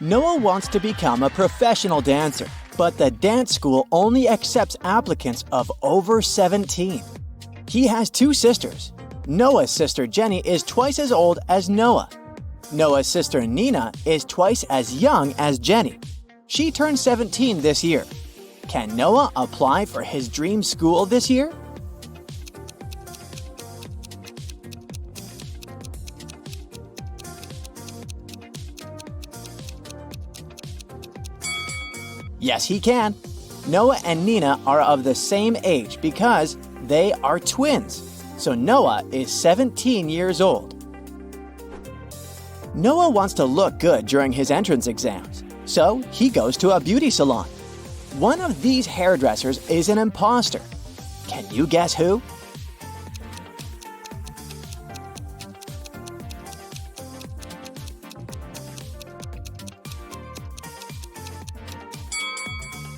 Noah wants to become a professional dancer, but the dance school only accepts applicants of over 17. He has two sisters. Noah's sister Jenny is twice as old as Noah. Noah's sister Nina is twice as young as Jenny. She turned 17 this year. Can Noah apply for his dream school this year? Yes, he can. Noah and Nina are of the same age because they are twins. So Noah is 17 years old. Noah wants to look good during his entrance exams, so he goes to a beauty salon. One of these hairdressers is an imposter. Can you guess who?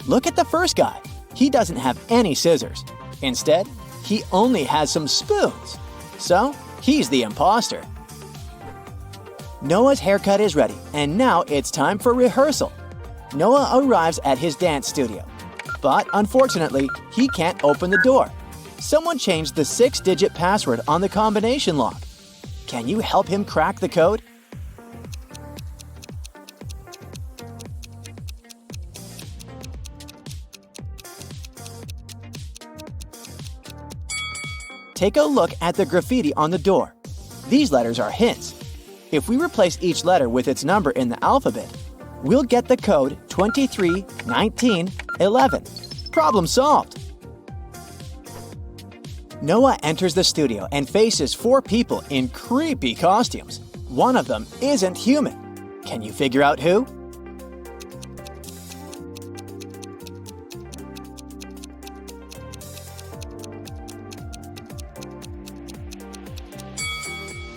Look at the first guy. He doesn't have any scissors. Instead, he only has some spoons. So, he's the imposter. Noah's haircut is ready, and now it's time for rehearsal. Noah arrives at his dance studio. But unfortunately, he can't open the door. Someone changed the 6-digit password on the combination lock. Can you help him crack the code? Take a look at the graffiti on the door. These letters are hints. If we replace each letter with its number in the alphabet, we'll get the code 231911. Problem solved! Noah enters the studio and faces 4 people in creepy costumes. One of them isn't human. Can you figure out who?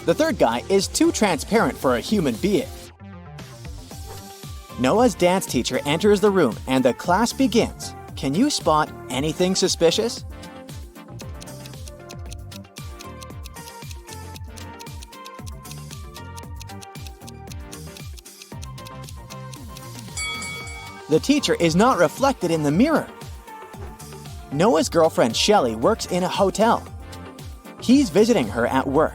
The third guy is too transparent for a human being. Noah's dance teacher enters the room and the class begins. Can you spot anything suspicious? The teacher is not reflected in the mirror. Noah's girlfriend Shelly works in a hotel. He's visiting her at work.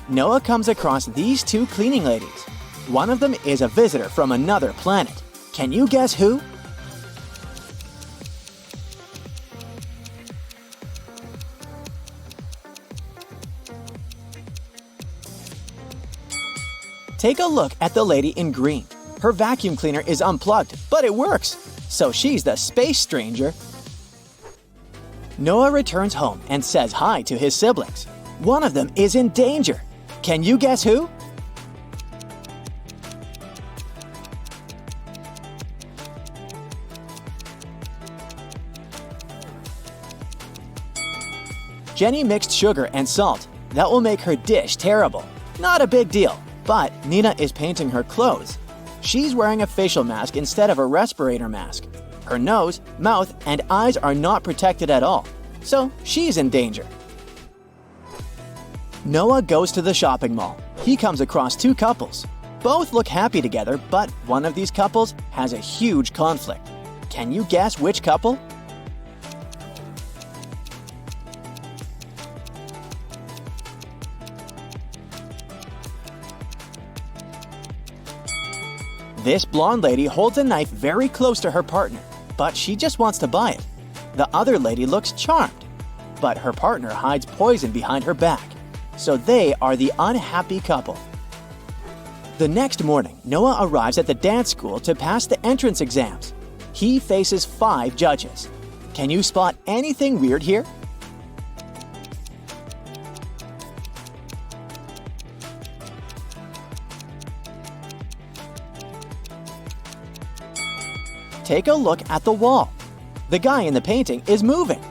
Noah comes across these 2 cleaning ladies. One of them is a visitor from another planet. Can you guess who? Take a look at the lady in green. Her vacuum cleaner is unplugged, but it works. So she's the space stranger. Noah returns home and says hi to his siblings. One of them is in danger. Can you guess who? Jenny mixed sugar and salt. That will make her dish terrible. Not a big deal, but Nina is painting her clothes. She's wearing a facial mask instead of a respirator mask. Her nose, mouth, and eyes are not protected at all, so she's in danger. Noah goes to the shopping mall. He comes across 2 couples. Both look happy together, but one of these couples has a huge conflict. Can you guess which couple? This blonde lady holds a knife very close to her partner, but she just wants to buy it. The other lady looks charmed, but her partner hides poison behind her back. So they are the unhappy couple. The next morning, Noah arrives at the dance school to pass the entrance exams. He faces 5 judges. Can you spot anything weird here? Take a look at the wall. The guy in the painting is moving.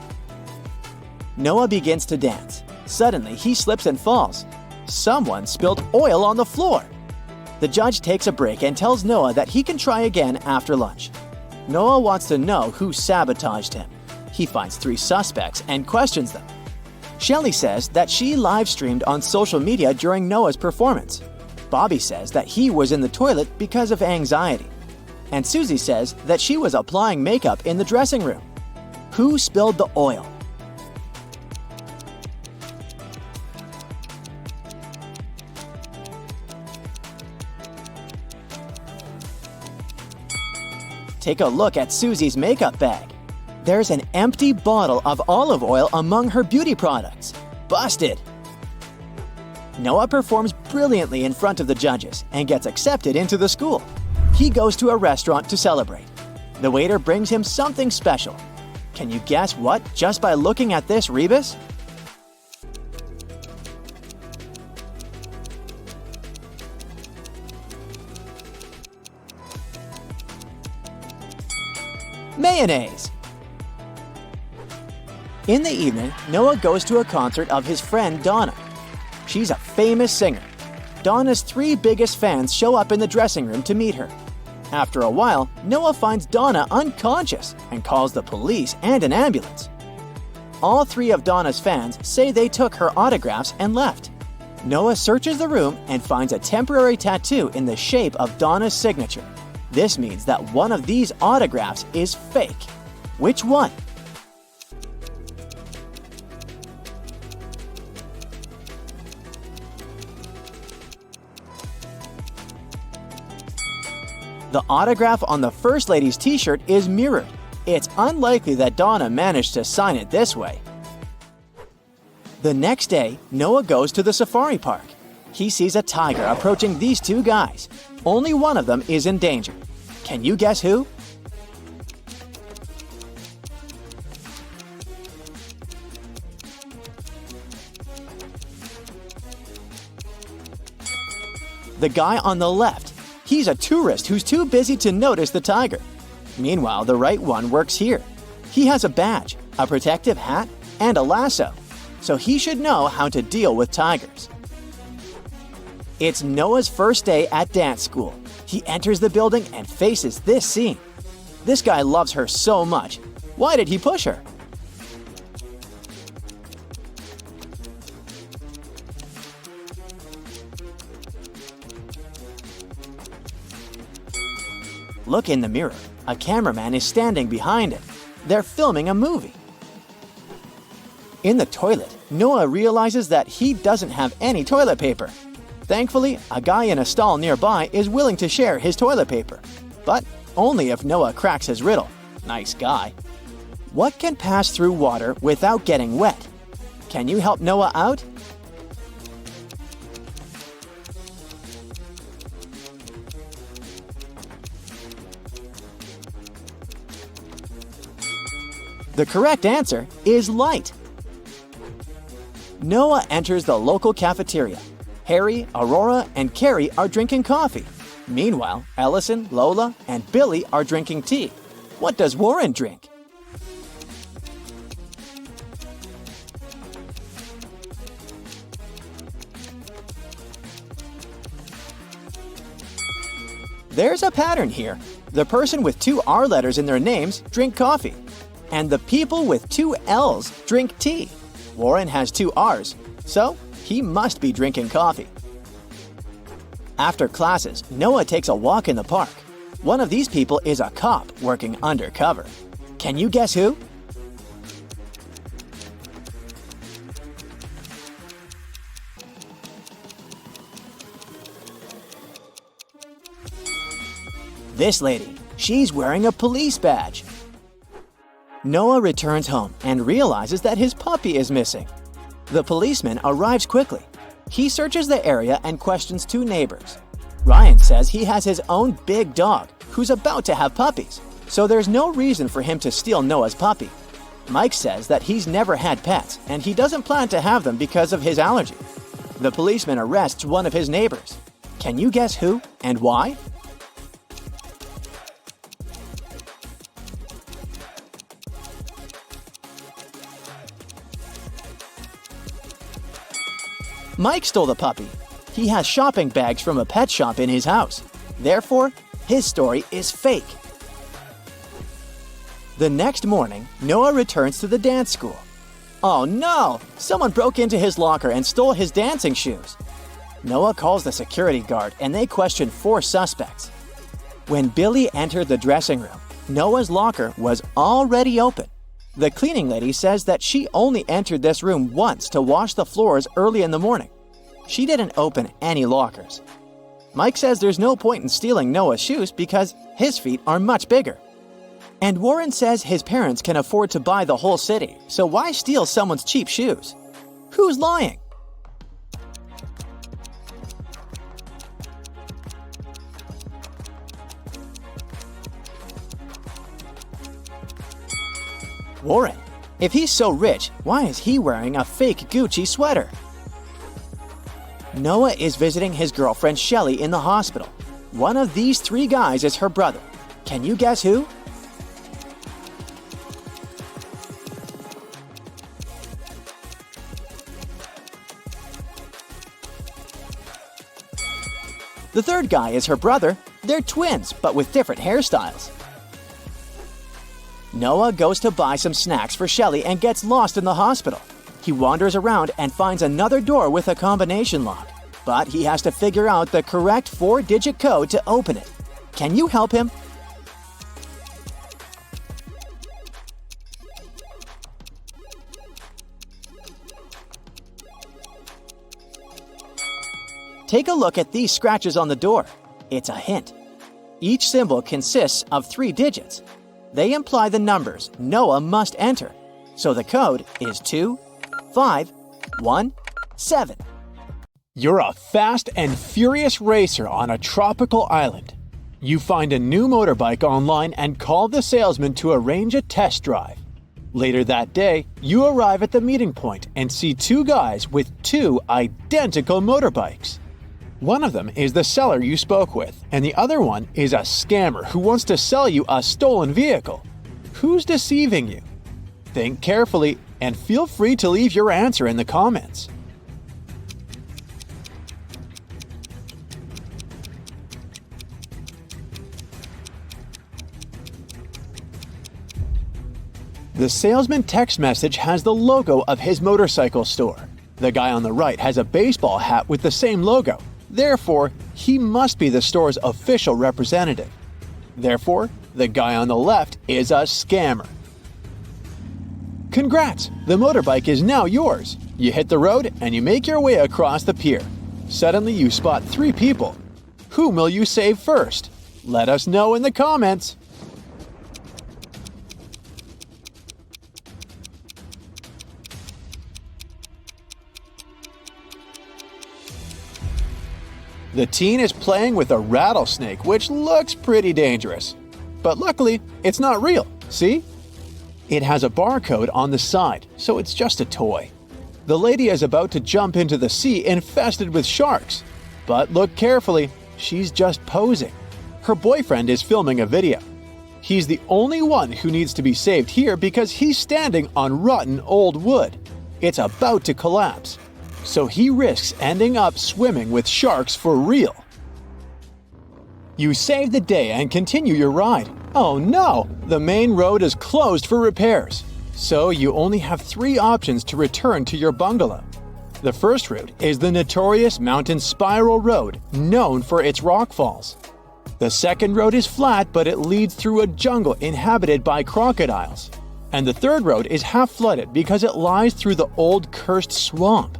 Noah begins to dance. Suddenly, he slips and falls. Someone spilled oil on the floor. The judge takes a break and tells Noah that he can try again after lunch. Noah wants to know who sabotaged him. He finds 3 suspects and questions them. Shelly says that she live-streamed on social media during Noah's performance. Bobby says that he was in the toilet because of anxiety. and Susie says that she was applying makeup in the dressing room. Who spilled the oil? Take a look at Susie's makeup bag. There's an empty bottle of olive oil among her beauty products. Busted! Noah performs brilliantly in front of the judges and gets accepted into the school. He goes to a restaurant to celebrate. The waiter brings him something special. Can you guess what just by looking at this rebus? Mayonnaise! In the evening, Noah goes to a concert of his friend Donna. She's a famous singer. Donna's 3 biggest fans show up in the dressing room to meet her. After a while, Noah finds Donna unconscious and calls the police and an ambulance. All 3 of Donna's fans say they took her autographs and left. Noah searches the room and finds a temporary tattoo in the shape of Donna's signature. This means that one of these autographs is fake. Which one? The autograph on the First Lady's t-shirt is mirrored. It's unlikely that Donna managed to sign it this way. The next day, Noah goes to the safari park. He sees a tiger approaching these 2 guys. Only one of them is in danger. Can you guess who? The guy on the left. He's a tourist who's too busy to notice the tiger. Meanwhile, the right one works here. He has a badge, a protective hat, and a lasso, so he should know how to deal with tigers. It's Noah's first day at dance school. He enters the building and faces this scene. This guy loves her so much. Why did he push her? Look in the mirror. A cameraman is standing behind it. They're filming a movie. In the toilet, Noah realizes that he doesn't have any toilet paper. Thankfully, a guy in a stall nearby is willing to share his toilet paper. But only if Noah cracks his riddle. Nice guy. What can pass through water without getting wet? Can you help Noah out? The correct answer is light. Noah enters the local cafeteria. Harry, Aurora, and Carrie are drinking coffee. Meanwhile, Ellison, Lola, and Billy are drinking tea. What does Warren drink? There's a pattern here. The person with 2 R letters in their names drink coffee, and the people with 2 L's drink tea. Warren has 2 R's, so he must be drinking coffee. After classes, Noah takes a walk in the park. One of these people is a cop working undercover. Can you guess who? This lady. She's wearing a police badge. Noah returns home and realizes that his puppy is missing. The policeman arrives quickly. He searches the area and questions 2 neighbors. Ryan says he has his own big dog who's about to have puppies, so there's no reason for him to steal Noah's puppy. Mike says that he's never had pets and he doesn't plan to have them because of his allergy. The policeman arrests one of his neighbors. Can you guess who and why? Mike stole the puppy. He has shopping bags from a pet shop in his house. Therefore, his story is fake. The next morning, Noah returns to the dance school. Oh no! Someone broke into his locker and stole his dancing shoes. Noah calls the security guard and they question 4 suspects. When Billy entered the dressing room, Noah's locker was already open. The cleaning lady says that she only entered this room once to wash the floors early in the morning. She didn't open any lockers. Mike says there's no point in stealing Noah's shoes because his feet are much bigger. And Warren says his parents can afford to buy the whole city, so why steal someone's cheap shoes? Who's lying? Warren. If he's so rich, why is he wearing a fake Gucci sweater? Noah is visiting his girlfriend Shelly in the hospital. One of these three guys is her brother. Can you guess who? The third guy is her brother. They're twins, but with different hairstyles. Noah goes to buy some snacks for Shelly and gets lost in the hospital. He wanders around and finds another door with a combination lock, but he has to figure out the correct 4-digit code to open it. Can you help him? Take a look at these scratches on the door. It's a hint. Each symbol consists of 3 digits. They imply the numbers Noah must enter. So the code is 25117. You're a fast and furious racer on a tropical island. You find a new motorbike online and call the salesman to arrange a test drive. Later that day, you arrive at the meeting point and see 2 guys with 2 identical motorbikes. One of them is the seller you spoke with, and the other one is a scammer who wants to sell you a stolen vehicle. Who's deceiving you? Think carefully and feel free to leave your answer in the comments. The salesman text message has the logo of his motorcycle store. The guy on the right has a baseball hat with the same logo. Therefore, he must be the store's official representative. Therefore, the guy on the left is a scammer. Congrats! The motorbike is now yours. You hit the road and you make your way across the pier. Suddenly you spot 3 people. Whom will you save first? Let us know in the comments. The teen is playing with a rattlesnake, which looks pretty dangerous. But luckily, it's not real, see? It has a barcode on the side, so it's just a toy. The lady is about to jump into the sea infested with sharks. But look carefully, she's just posing. Her boyfriend is filming a video. He's the only one who needs to be saved here because he's standing on rotten old wood. It's about to collapse. So he risks ending up swimming with sharks for real. You save the day and continue your ride. Oh no! The main road is closed for repairs. So you only have 3 options to return to your bungalow. The first route is the notorious mountain spiral road, known for its rock falls. The second road is flat, but it leads through a jungle inhabited by crocodiles. And the third road is half flooded because it lies through the old cursed swamp.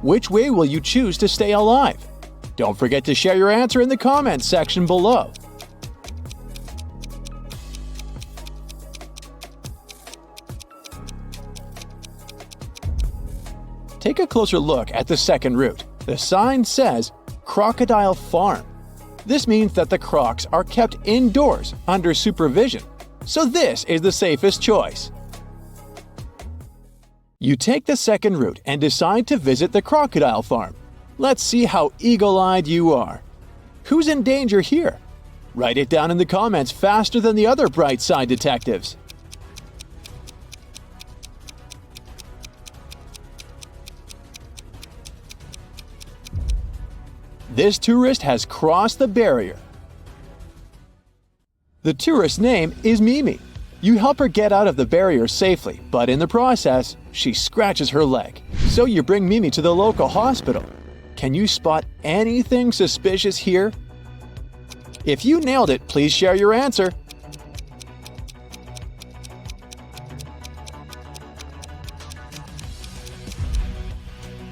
Which way will you choose to stay alive? Don't forget to share your answer in the comments section below. Take a closer look at the second route. The sign says Crocodile Farm. This means that the crocs are kept indoors under supervision. So this is the safest choice. You take the second route and decide to visit the crocodile farm. Let's see how eagle-eyed you are. Who's in danger here? Write it down in the comments faster than the other bright side detectives. This tourist has crossed the barrier. The tourist's name is Mimi. You help her get out of the barrier safely, but in the process, she scratches her leg. So you bring Mimi to the local hospital. Can you spot anything suspicious here? If you nailed it, please share your answer.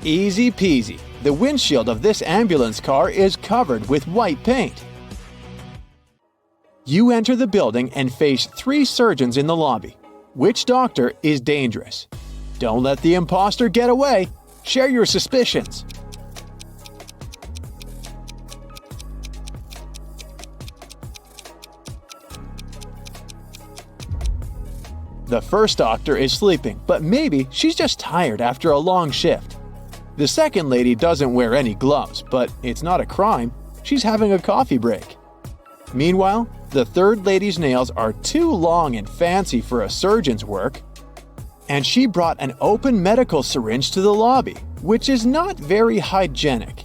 Easy peasy. The windshield of this ambulance car is covered with white paint. You enter the building and face 3 surgeons in the lobby. Which doctor is dangerous? Don't let the imposter get away. Share your suspicions. The first doctor is sleeping, but maybe she's just tired after a long shift. The second lady doesn't wear any gloves, but it's not a crime. She's having a coffee break. Meanwhile, the third lady's nails are too long and fancy for a surgeon's work, and she brought an open medical syringe to the lobby, which is not very hygienic.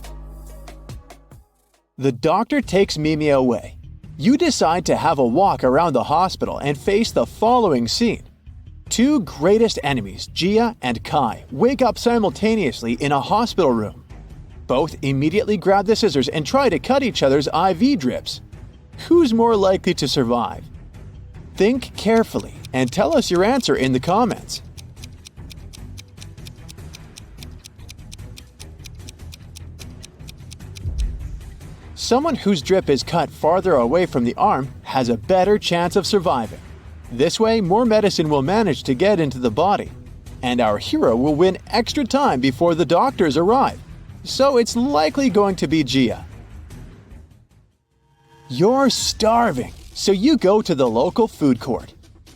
The doctor takes Mimi away. You decide to have a walk around the hospital and face the following scene. 2 greatest enemies, Gia and Kai, wake up simultaneously in a hospital room. Both immediately grab the scissors and try to cut each other's IV drips. Who's more likely to survive? Think carefully and tell us your answer in the comments. Someone whose drip is cut farther away from the arm has a better chance of surviving. This way, more medicine will manage to get into the body, and our hero will win extra time before the doctors arrive. So it's likely going to be Gia. You're starving, so you go to the local food court.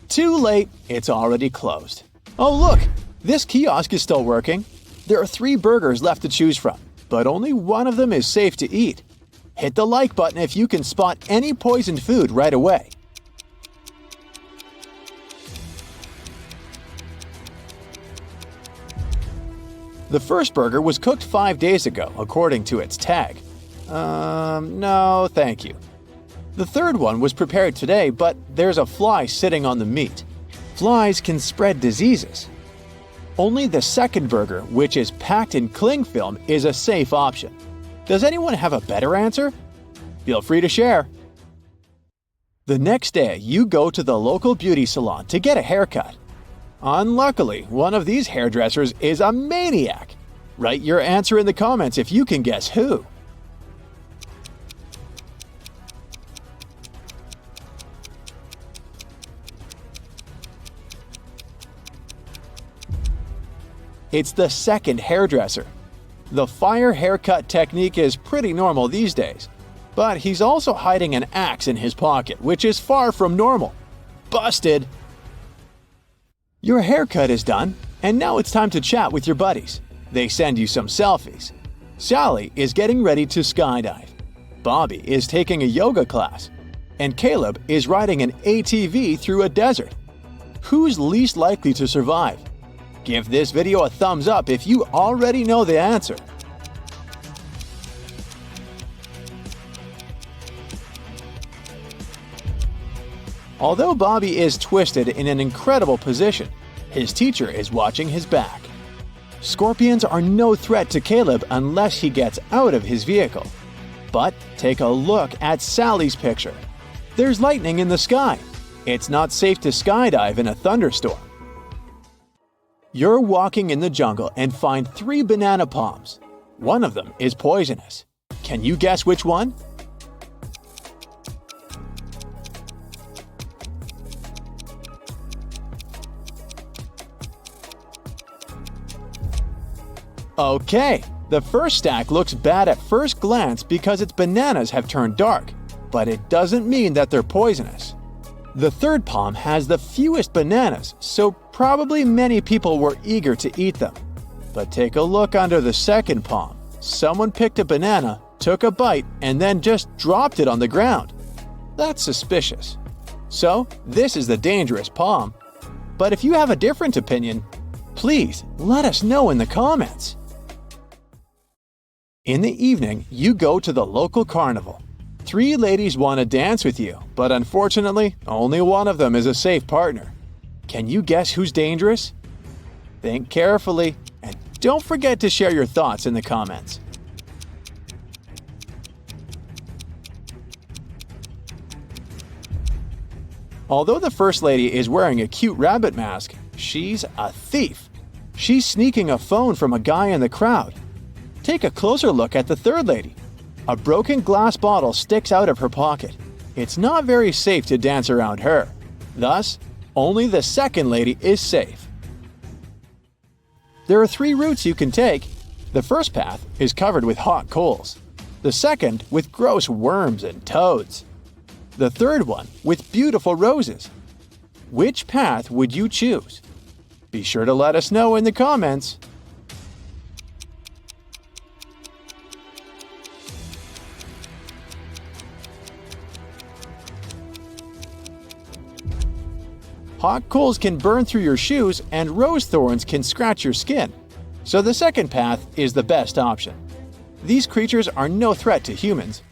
Too late, it's already closed. Oh look, this kiosk is still working. There are 3 burgers left to choose from, but only one of them is safe to eat. Hit the like button if you can spot any poisoned food right away. The first burger was cooked 5 days ago, according to its tag. No, thank you. The third one was prepared today, but there's a fly sitting on the meat. Flies can spread diseases. Only the second burger, which is packed in cling film, is a safe option. Does anyone have a better answer? Feel free to share. The next day, you go to the local beauty salon to get a haircut. Unluckily, one of these hairdressers is a maniac. Write your answer in the comments if you can guess who. It's the second hairdresser. The fire haircut technique is pretty normal these days, but he's also hiding an axe in his pocket, which is far from normal. Busted! Your haircut is done, and now it's time to chat with your buddies. They send you some selfies. Sally is getting ready to skydive. Bobby is taking a yoga class. And Caleb is riding an ATV through a desert. Who's least likely to survive? Give this video a thumbs up if you already know the answer. Although Bobby is twisted in an incredible position, his teacher is watching his back. Scorpions are no threat to Caleb unless he gets out of his vehicle. But take a look at Sally's picture. There's lightning in the sky. It's not safe to skydive in a thunderstorm. You're walking in the jungle and find 3 banana palms. One of them is poisonous. Can you guess which one? Okay, the first stack looks bad at first glance because its bananas have turned dark, but it doesn't mean that they're poisonous. The third palm has the fewest bananas, so probably many people were eager to eat them. But take a look under the second palm. Someone picked a banana, took a bite, and then just dropped it on the ground. That's suspicious. So, this is the dangerous palm. But if you have a different opinion, please let us know in the comments. In the evening, you go to the local carnival. 3 ladies want to dance with you, but unfortunately, only one of them is a safe partner. Can you guess who's dangerous? Think carefully, and don't forget to share your thoughts in the comments. Although the first lady is wearing a cute rabbit mask, she's a thief. She's sneaking a phone from a guy in the crowd. Take a closer look at the third lady. A broken glass bottle sticks out of her pocket. It's not very safe to dance around her. Thus, only the second lady is safe. There are 3 routes you can take. The first path is covered with hot coals. The second with gross worms and toads. The third one with beautiful roses. Which path would you choose? Be sure to let us know in the comments. Hot coals can burn through your shoes and rose thorns can scratch your skin. So the second path is the best option. These creatures are no threat to humans.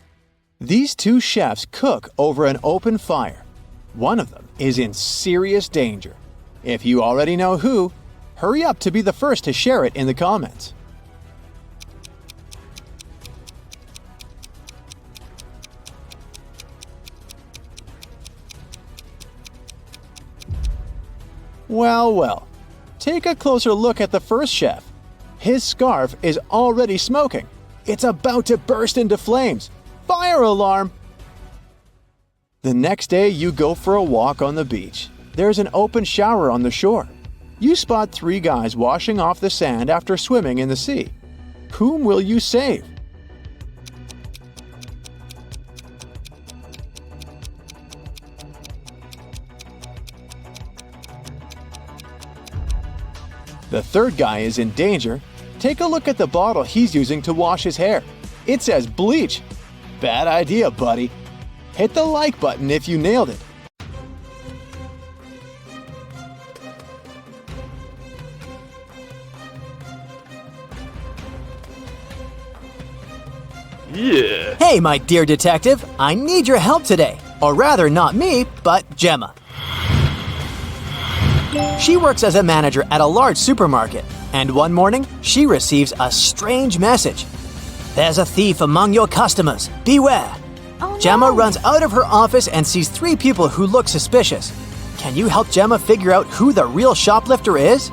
These 2 chefs cook over an open fire. One of them is in serious danger. If you already know who, hurry up to be the first to share it in the comments. Well, well, take a closer look at the first chef. His scarf is already smoking. It's about to burst into flames. Fire alarm! The next day you go for a walk on the beach. There's an open shower on the shore. You spot 3 guys washing off the sand after swimming in the sea. Whom will you save? The third guy is in danger. Take a look at the bottle he's using to wash his hair. It says bleach. Bad idea, buddy. Hit the like button if you nailed it. Yeah. Hey, my dear detective, I need your help today. Or rather, not me, but Gemma. She works as a manager at a large supermarket, and one morning, she receives a strange message. There's a thief among your customers. Beware. Oh, no. Gemma runs out of her office and sees 3 people who look suspicious. Can you help Gemma figure out who the real shoplifter is?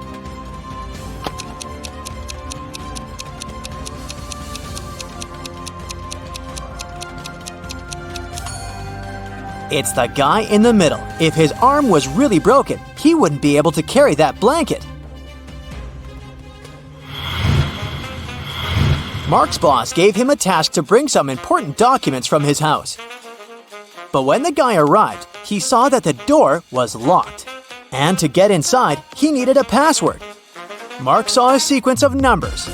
It's the guy in the middle. If his arm was really broken, he wouldn't be able to carry that blanket. Mark's boss gave him a task to bring some important documents from his house. But when the guy arrived, he saw that the door was locked. And to get inside, he needed a password. Mark saw a sequence of numbers.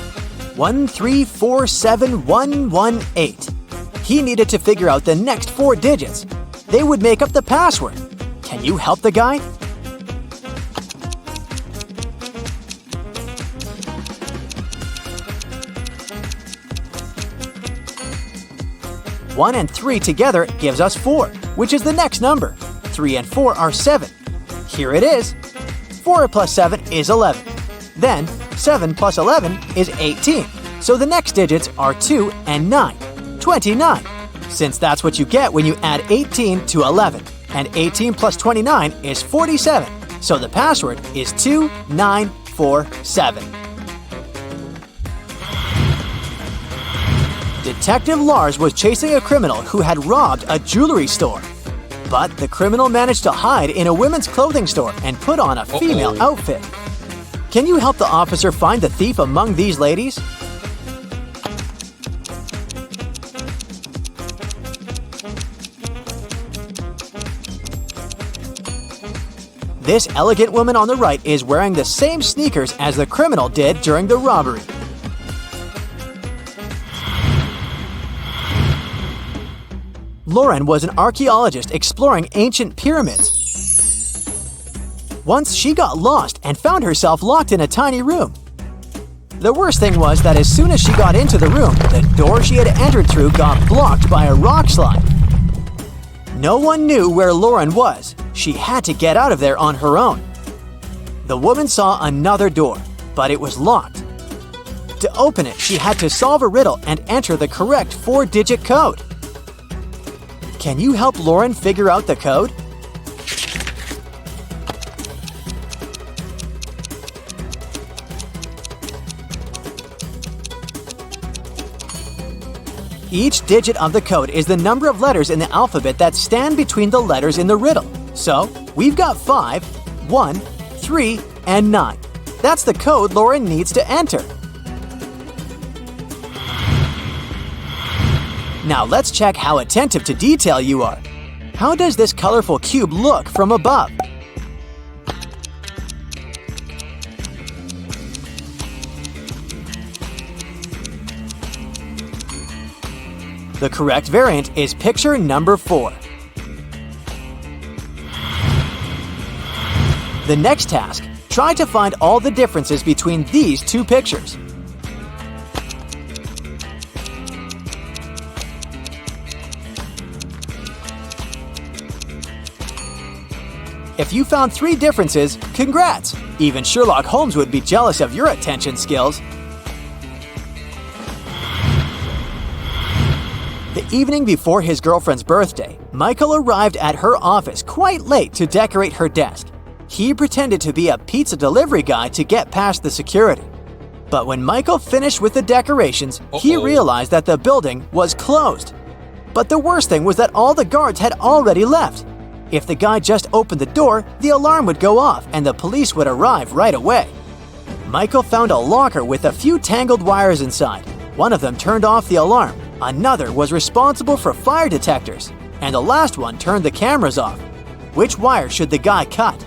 1347118. He needed to figure out the next 4 digits. They would make up the password. Can you help the guy? One and 3 together gives us 4, which is the next number. 3 and 4 are 7. Here it is. 4 plus 7 is 11. Then 7 plus 11 is 18. So the next digits are 2 and 9. 29. Since that's what you get when you add 18 to 11. And 18 plus 29 is 47. So the password is 2947. Detective Lars was chasing a criminal who had robbed a jewelry store. But the criminal managed to hide in a women's clothing store and put on a female outfit. Can you help the officer find the thief among these ladies? This elegant woman on the right is wearing the same sneakers as the criminal did during the robbery. Lauren was an archaeologist exploring ancient pyramids. Once she got lost and found herself locked in a tiny room. The worst thing was that as soon as she got into the room, the door she had entered through got blocked by a rock slide. No one knew where Lauren was. She had to get out of there on her own. The woman saw another door, but it was locked. To open it, she had to solve a riddle and enter the correct 4-digit code. Can you help Lauren figure out the code? Each digit of the code is the number of letters in the alphabet that stand between the letters in the riddle. So, we've got 5, 1, 3, and 9. That's the code Lauren needs to enter. Now let's check how attentive to detail you are. How does this colorful cube look from above? The correct variant is picture number 4. The next task, try to find all the differences between these two pictures. If you found 3 differences, congrats! Even Sherlock Holmes would be jealous of your attention skills. The evening before his girlfriend's birthday, Michael arrived at her office quite late to decorate her desk. He pretended to be a pizza delivery guy to get past the security. But when Michael finished with the decorations, he realized that the building was closed. But the worst thing was that all the guards had already left. If the guy just opened the door, the alarm would go off and the police would arrive right away. Michael found a locker with a few tangled wires inside. One of them turned off the alarm, another was responsible for fire detectors, and the last one turned the cameras off. Which wire should the guy cut?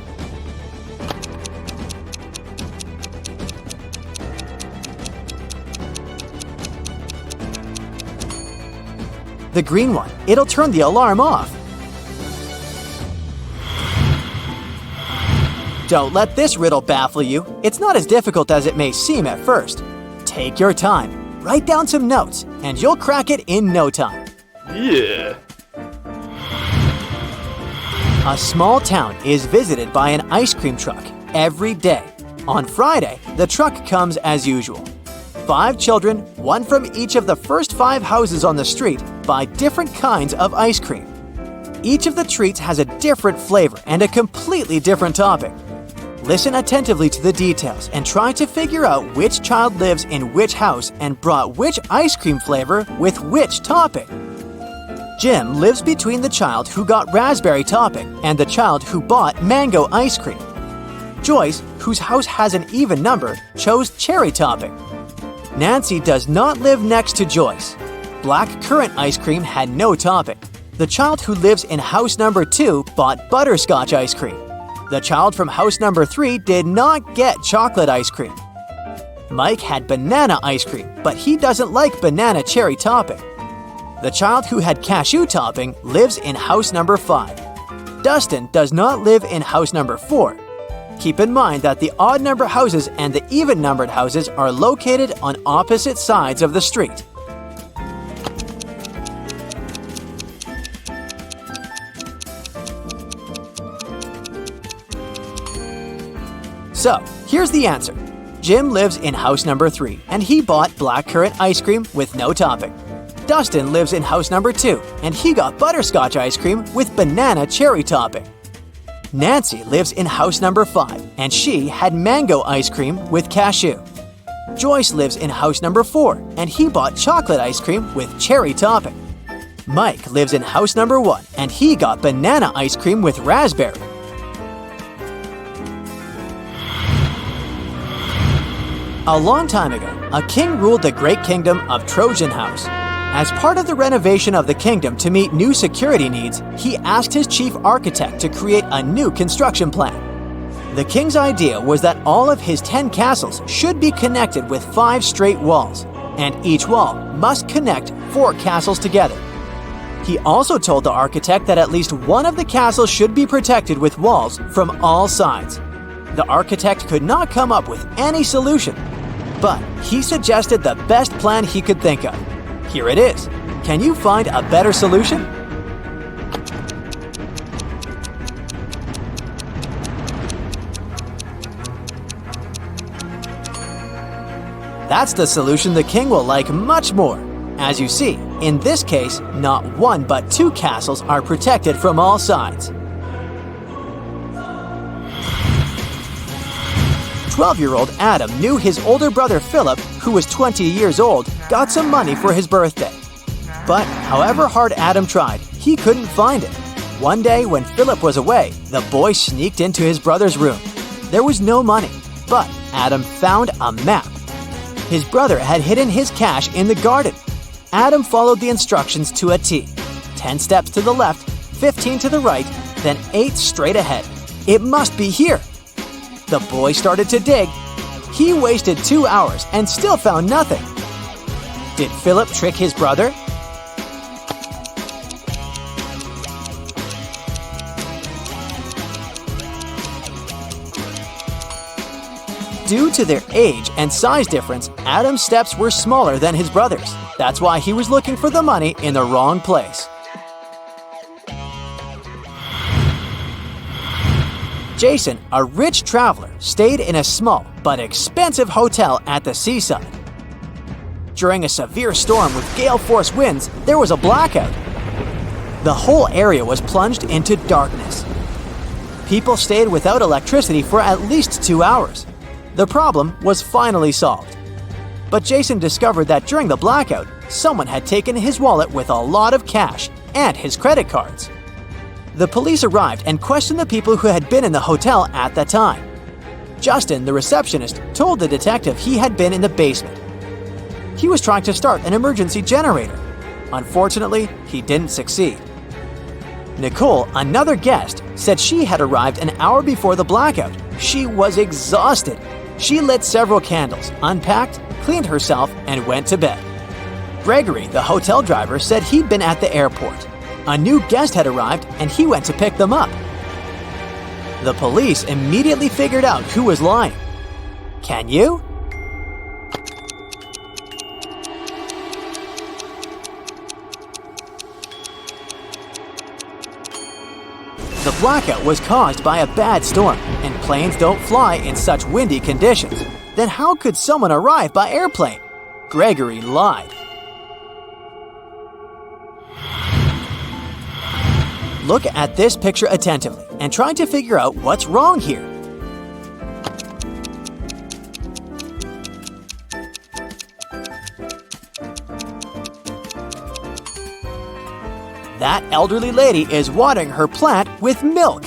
The green one. It'll turn the alarm off. Don't let this riddle baffle you. It's not as difficult as it may seem at first. Take your time, write down some notes, and you'll crack it in no time. Yeah. A small town is visited by an ice cream truck every day. On Friday, the truck comes as usual. 5 children, one from each of the first 5 houses on the street, buy different kinds of ice cream. Each of the treats has a different flavor and a completely different topping. Listen attentively to the details and try to figure out which child lives in which house and brought which ice cream flavor with which topping. Jim lives between the child who got raspberry topping and the child who bought mango ice cream. Joyce, whose house has an even number, chose cherry topping. Nancy does not live next to Joyce. Black currant ice cream had no topping. The child who lives in house number 2 bought butterscotch ice cream. The child from house number 3 did not get chocolate ice cream. Mike had banana ice cream, but he doesn't like banana cherry topping. The child who had cashew topping lives in house number 5. Dustin does not live in house number 4. Keep in mind that the odd number houses and the even numbered houses are located on opposite sides of the street. So, here's the answer. Jim lives in house number 3, and he bought blackcurrant ice cream with no topping. Dustin lives in house number 2, and he got butterscotch ice cream with banana cherry topping. Nancy lives in house number 5, and she had mango ice cream with cashew. Joyce lives in house number 4, and he bought chocolate ice cream with cherry topping. Mike lives in house number 1, and he got banana ice cream with raspberry. A long time ago, a king ruled the great kingdom of Trojan House. As part of the renovation of the kingdom to meet new security needs, he asked his chief architect to create a new construction plan. The king's idea was that all of his 10 castles should be connected with 5 straight walls, and each wall must connect 4 castles together. He also told the architect that at least one of the castles should be protected with walls from all sides. The architect could not come up with any solution, but he suggested the best plan he could think of. Here it is. Can you find a better solution? That's the solution the king will like much more. As you see, in this case, not 1 but 2 castles are protected from all sides. 12-year-old Adam knew his older brother Philip, who was 20 years old, got some money for his birthday. But however hard Adam tried, he couldn't find it. One day when Philip was away, the boy sneaked into his brother's room. There was no money, but Adam found a map. His brother had hidden his cash in the garden. Adam followed the instructions to a T. 10 steps to the left, 15 to the right, then 8 straight ahead. It must be here. The boy started to dig. He wasted 2 hours and still found nothing. Did Philip trick his brother? Due to their age and size difference, Adam's steps were smaller than his brother's. That's why he was looking for the money in the wrong place. Jason, a rich traveler, stayed in a small but expensive hotel at the seaside. During a severe storm with gale-force winds, there was a blackout. The whole area was plunged into darkness. People stayed without electricity for at least 2 hours. The problem was finally solved. But Jason discovered that during the blackout, someone had taken his wallet with a lot of cash and his credit cards. The police arrived and questioned the people who had been in the hotel at the time. Justin, the receptionist, told the detective he had been in the basement. He was trying to start an emergency generator. Unfortunately, he didn't succeed. Nicole, another guest, said she had arrived an hour before the blackout. She was exhausted. She lit several candles, unpacked, cleaned herself, and went to bed. Gregory, the hotel driver, said he'd been at the airport. A new guest had arrived and he went to pick them up. The police immediately figured out who was lying. Can you? The blackout was caused by a bad storm, and planes don't fly in such windy conditions. Then how could someone arrive by airplane? Gregory lied. Look at this picture attentively and try to figure out what's wrong here. That elderly lady is watering her plant with milk.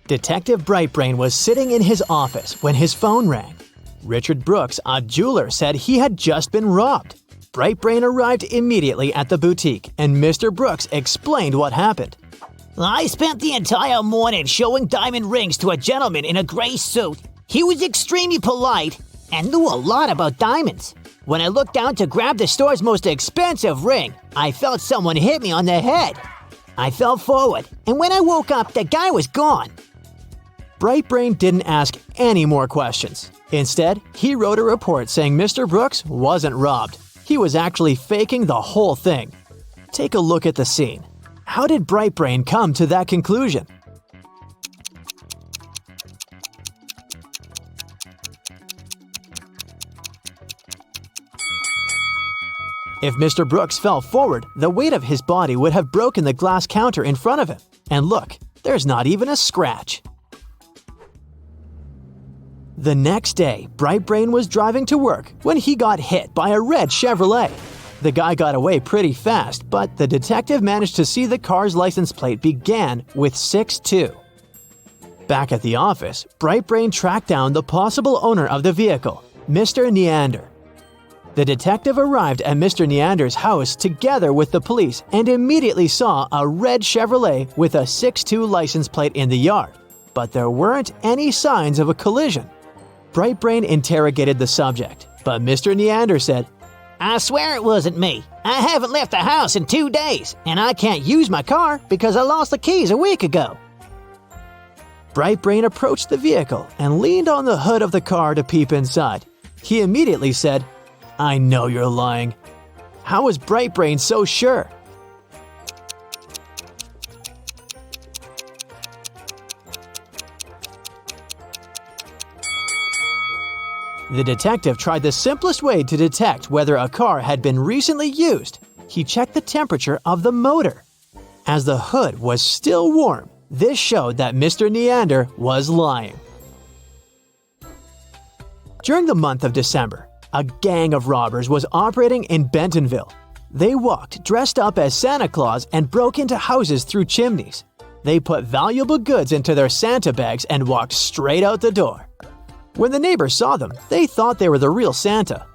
Detective Brightbrain was sitting in his office when his phone rang. Richard Brooks, a jeweler, said he had just been robbed. Brightbrain arrived immediately at the boutique, and Mr. Brooks explained what happened. I spent the entire morning showing diamond rings to a gentleman in a gray suit. He was extremely polite and knew a lot about diamonds. When I looked down to grab the store's most expensive ring, I felt someone hit me on the head. I fell forward, and when I woke up, the guy was gone. Brightbrain didn't ask any more questions. Instead, he wrote a report saying Mr. Brooks wasn't robbed. He was actually faking the whole thing. Take a look at the scene. How did Brightbrain come to that conclusion? If Mr. Brooks fell forward, the weight of his body would have broken the glass counter in front of him. And look, there's not even a scratch. The next day, Brightbrain was driving to work when he got hit by a red Chevrolet. The guy got away pretty fast, but the detective managed to see the car's license plate began with 62. Back at the office, Brightbrain tracked down the possible owner of the vehicle, Mr. Neander. The detective arrived at Mr. Neander's house together with the police and immediately saw a red Chevrolet with a 62 license plate in the yard. But there weren't any signs of a collision. Brightbrain interrogated the subject, but Mr. Neander said, I swear it wasn't me. I haven't left the house in 2 days, and I can't use my car because I lost the keys a week ago. Brightbrain approached the vehicle and leaned on the hood of the car to peep inside. He immediately said, I know you're lying. How was Brightbrain so sure? The detective tried the simplest way to detect whether a car had been recently used. He checked the temperature of the motor. As the hood was still warm, this showed that Mr. Neander was lying. During the month of December, a gang of robbers was operating in Bentonville. They walked dressed up as Santa Claus and broke into houses through chimneys. They put valuable goods into their Santa bags and walked straight out the door. When the neighbors saw them, they thought they were the real Santa.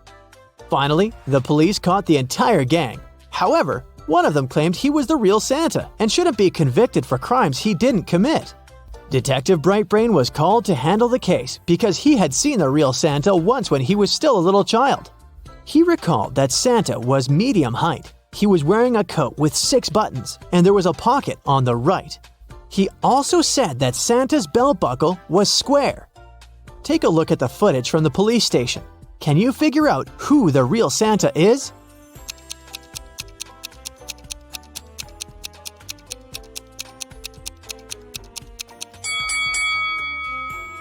Finally, the police caught the entire gang. However, one of them claimed he was the real Santa and shouldn't be convicted for crimes he didn't commit. Detective Brightbrain was called to handle the case because he had seen the real Santa once when he was still a little child. He recalled that Santa was medium height. He was wearing a coat with 6 buttons, and there was a pocket on the right. He also said that Santa's belt buckle was square. Take a look at the footage from the police station. Can you figure out who the real Santa is?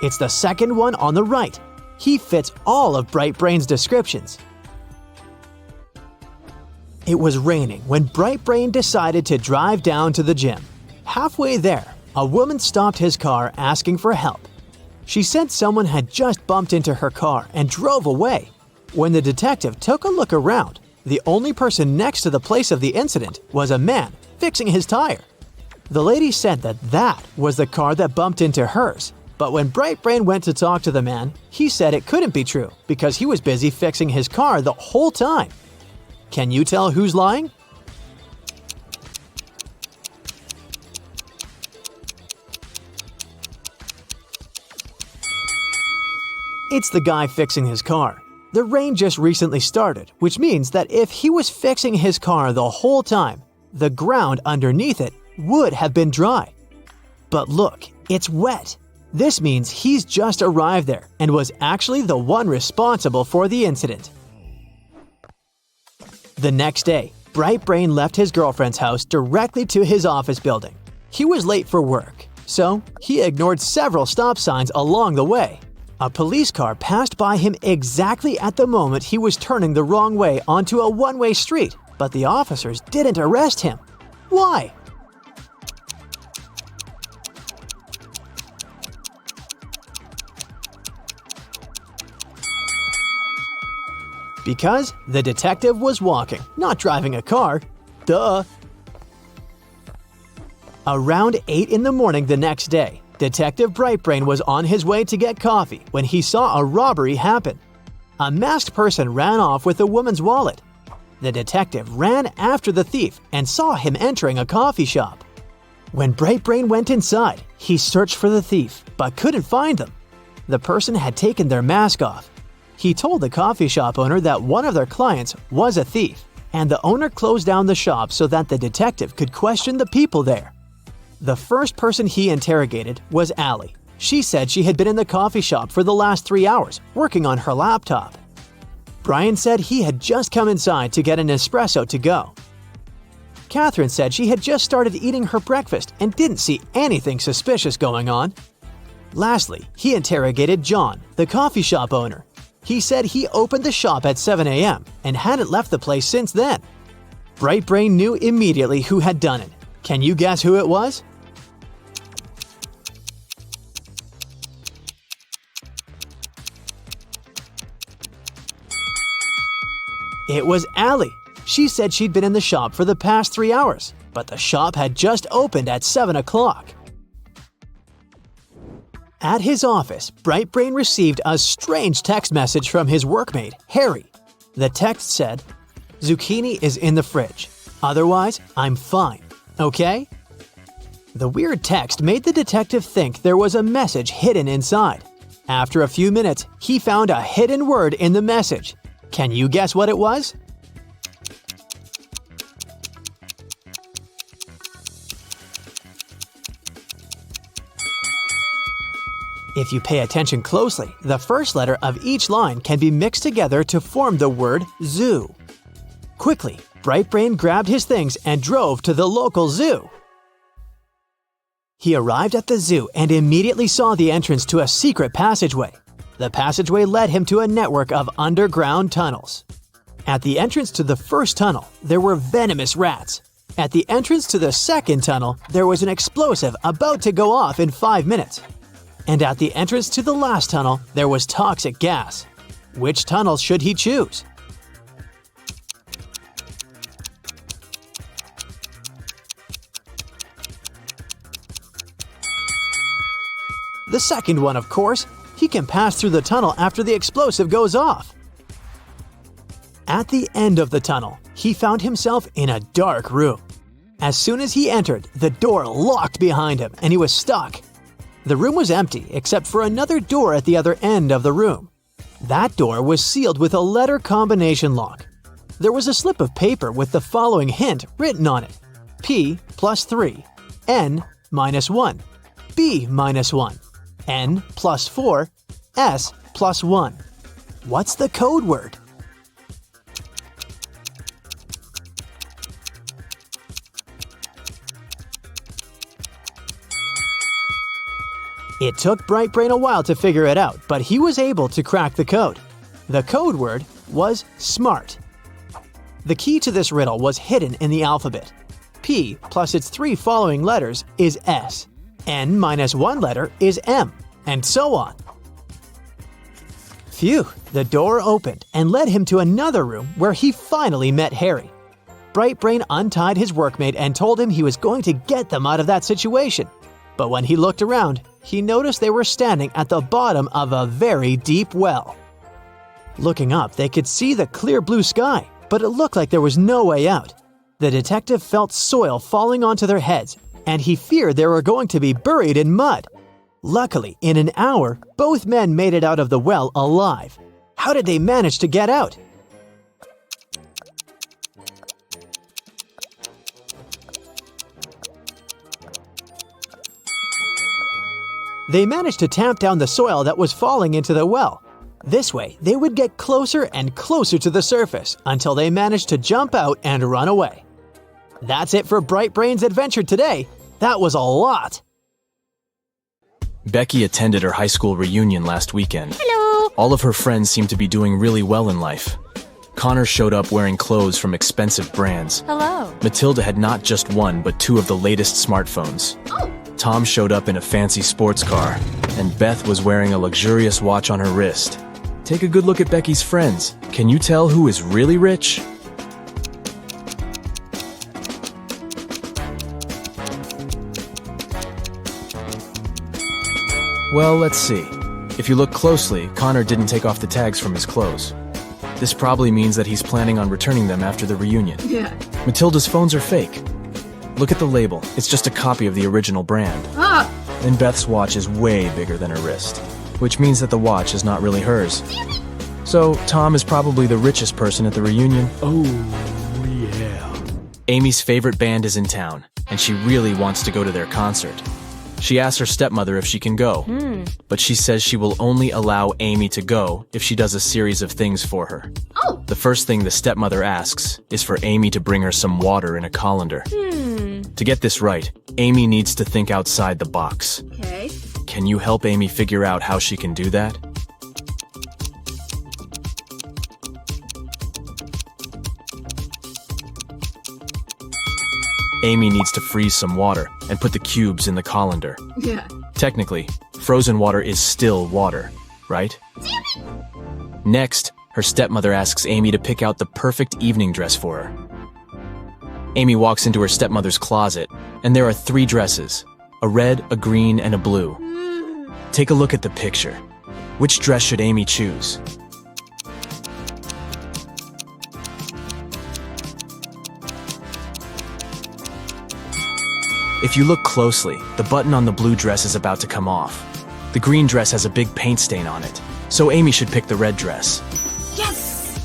It's the second one on the right. He fits all of Brightbrain's descriptions. It was raining when Brightbrain decided to drive down to the gym. Halfway there, a woman stopped his car asking for help. She said someone had just bumped into her car and drove away. When the detective took a look around, the only person next to the place of the incident was a man fixing his tire. The lady said that was the car that bumped into hers, but when Brightbrain went to talk to the man, he said it couldn't be true because he was busy fixing his car the whole time. Can you tell who's lying? It's the guy fixing his car. The rain just recently started, which means that if he was fixing his car the whole time, the ground underneath it would have been dry. But look, it's wet. This means he's just arrived there and was actually the one responsible for the incident. The next day, Brightbrain left his girlfriend's house directly to his office building. He was late for work, so he ignored several stop signs along the way. A police car passed by him exactly at the moment he was turning the wrong way onto a one-way street, but the officers didn't arrest him. Why? Because the detective was walking, not driving a car. Duh! Around 8 in the morning the next day, Detective Brightbrain was on his way to get coffee when he saw a robbery happen. A masked person ran off with a woman's wallet. The detective ran after the thief and saw him entering a coffee shop. When Brightbrain went inside, he searched for the thief but couldn't find them. The person had taken their mask off. He told the coffee shop owner that one of their clients was a thief, and the owner closed down the shop so that the detective could question the people there. The first person he interrogated was Allie. She said she had been in the coffee shop for the last 3 hours, working on her laptop. Brian said he had just come inside to get an espresso to go. Catherine said she had just started eating her breakfast and didn't see anything suspicious going on. Lastly, he interrogated John, the coffee shop owner. He said he opened the shop at 7 a.m. and hadn't left the place since then. Brightbrain knew immediately who had done it. Can you guess who it was? It was Allie. She said she'd been in the shop for the past 3 hours, but the shop had just opened at 7 o'clock. At his office, Brightbrain received a strange text message from his workmate, Harry. The text said, "Zucchini is in the fridge. Otherwise, I'm fine. Okay?" The weird text made the detective think there was a message hidden inside. After a few minutes, he found a hidden word in the message. Can you guess what it was? If you pay attention closely, the first letter of each line can be mixed together to form the word zoo. Quickly, Brightbrain grabbed his things and drove to the local zoo. He arrived at the zoo and immediately saw the entrance to a secret passageway. The passageway led him to a network of underground tunnels. At the entrance to the first tunnel, there were venomous rats. At the entrance to the second tunnel, there was an explosive about to go off in 5 minutes. And at the entrance to the last tunnel, there was toxic gas. Which tunnel should he choose? The second one, of course. He can pass through the tunnel after the explosive goes off. At the end of the tunnel, he found himself in a dark room. As soon as he entered, the door locked behind him and he was stuck. The room was empty except for another door at the other end of the room. That door was sealed with a letter combination lock. There was a slip of paper with the following hint written on it: P plus 3, N minus 1, B minus 1, N plus 4, S plus 1. What's the code word? It took Bright Brain a while to figure it out, but he was able to crack the code. The code word was SMART. The key to this riddle was hidden in the alphabet. P plus its 3 following letters is S. N minus 1 letter is M, and so on. Phew, the door opened and led him to another room where he finally met Harry. Bright Brain untied his workmate and told him he was going to get them out of that situation. But when he looked around, he noticed they were standing at the bottom of a very deep well. Looking up, they could see the clear blue sky, but it looked like there was no way out. The detective felt soil falling onto their heads, and he feared they were going to be buried in mud. Luckily, in an hour, both men made it out of the well alive. How did they manage to get out? They managed to tamp down the soil that was falling into the well. This way, they would get closer and closer to the surface until they managed to jump out and run away. That's it for Bright Brain's adventure today. That was a lot. Becky attended her high school reunion last weekend. Hello. All of her friends seemed to be doing really well in life. Connor showed up wearing clothes from expensive brands. Hello. Matilda had not just one, but 2 of the latest smartphones. Oh. Tom showed up in a fancy sports car, and Beth was wearing a luxurious watch on her wrist. Take a good look at Becky's friends. Can you tell who is really rich? Well, let's see. If you look closely, Connor didn't take off the tags from his clothes. This probably means that he's planning on returning them after the reunion. Yeah. Matilda's phones are fake. Look at the label. It's just a copy of the original brand. Ah. And Beth's watch is way bigger than her wrist, which means that the watch is not really hers. So, Tom is probably the richest person at the reunion. Oh, yeah. Amy's favorite band is in town, and she really wants to go to their concert. She asks her stepmother if she can go, but she says she will only allow Amy to go if she does a series of things for her. Oh. The first thing the stepmother asks is for Amy to bring her some water in a colander. To get this right, Amy needs to think outside the box. Okay. Can you help Amy figure out how she can do that? Amy needs to freeze some water and put the cubes in the colander. Yeah. Technically, frozen water is still water, right? Next, her stepmother asks Amy to pick out the perfect evening dress for her. Amy walks into her stepmother's closet, and there are 3 dresses: a red, a green, and a blue. Take a look at the picture. Which dress should Amy choose? If you look closely, the button on the blue dress is about to come off. The green dress has a big paint stain on it, so Amy should pick the red dress. Yes.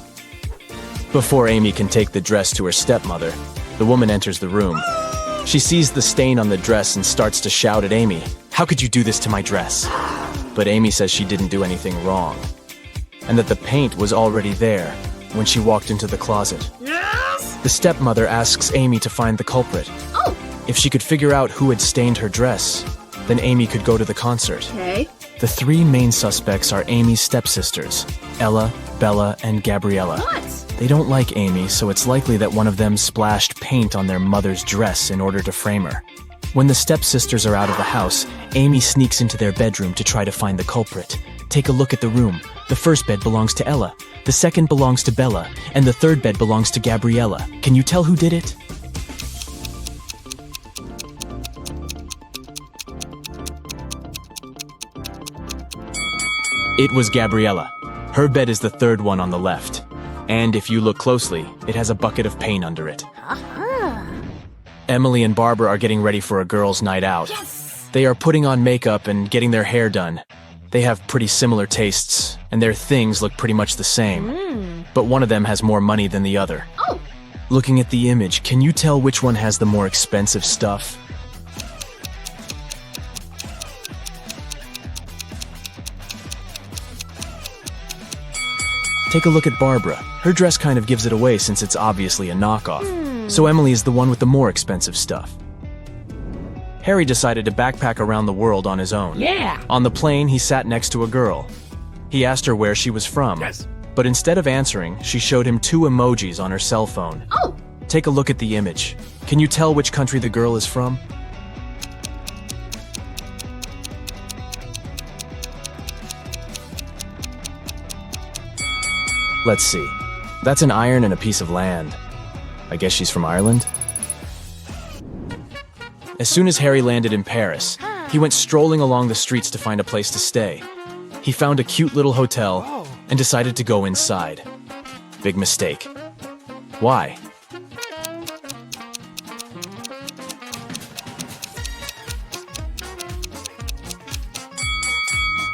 Before Amy can take the dress to her stepmother, the woman enters the room. She sees the stain on the dress and starts to shout at Amy, "How could you do this to my dress?" But Amy says she didn't do anything wrong, and that the paint was already there when she walked into the closet. Yes. The stepmother asks Amy to find the culprit. Oh. If she could figure out who had stained her dress, then Amy could go to the concert. Okay. The 3 main suspects are Amy's stepsisters, Ella, Bella, and Gabriella. What? They don't like Amy, so it's likely that one of them splashed paint on their mother's dress in order to frame her. When the stepsisters are out of the house, Amy sneaks into their bedroom to try to find the culprit. Take a look at the room. The first bed belongs to Ella, the second belongs to Bella, and the third bed belongs to Gabriella. Can you tell who did it? It was Gabriella. Her bed is the third one on the left. And if you look closely, it has a bucket of paint under it. Emily and Barbara are getting ready for a girls' night out. Yes! They are putting on makeup and getting their hair done. They have pretty similar tastes, and their things look pretty much the same. But one of them has more money than the other. Oh! Looking at the image, can you tell which one has the more expensive stuff? Take a look at Barbara. Her dress kind of gives it away since it's obviously a knockoff. So Emily is the one with the more expensive stuff. Harry decided to backpack around the world on his own. Yeah! On the plane, he sat next to a girl. He asked her where she was from. Yes. But instead of answering, she showed him 2 emojis on her cell phone. Oh! Take a look at the image. Can you tell which country the girl is from? Let's see. That's an iron and a piece of land. I guess she's from Ireland? As soon as Harry landed in Paris, he went strolling along the streets to find a place to stay. He found a cute little hotel and decided to go inside. Big mistake. Why?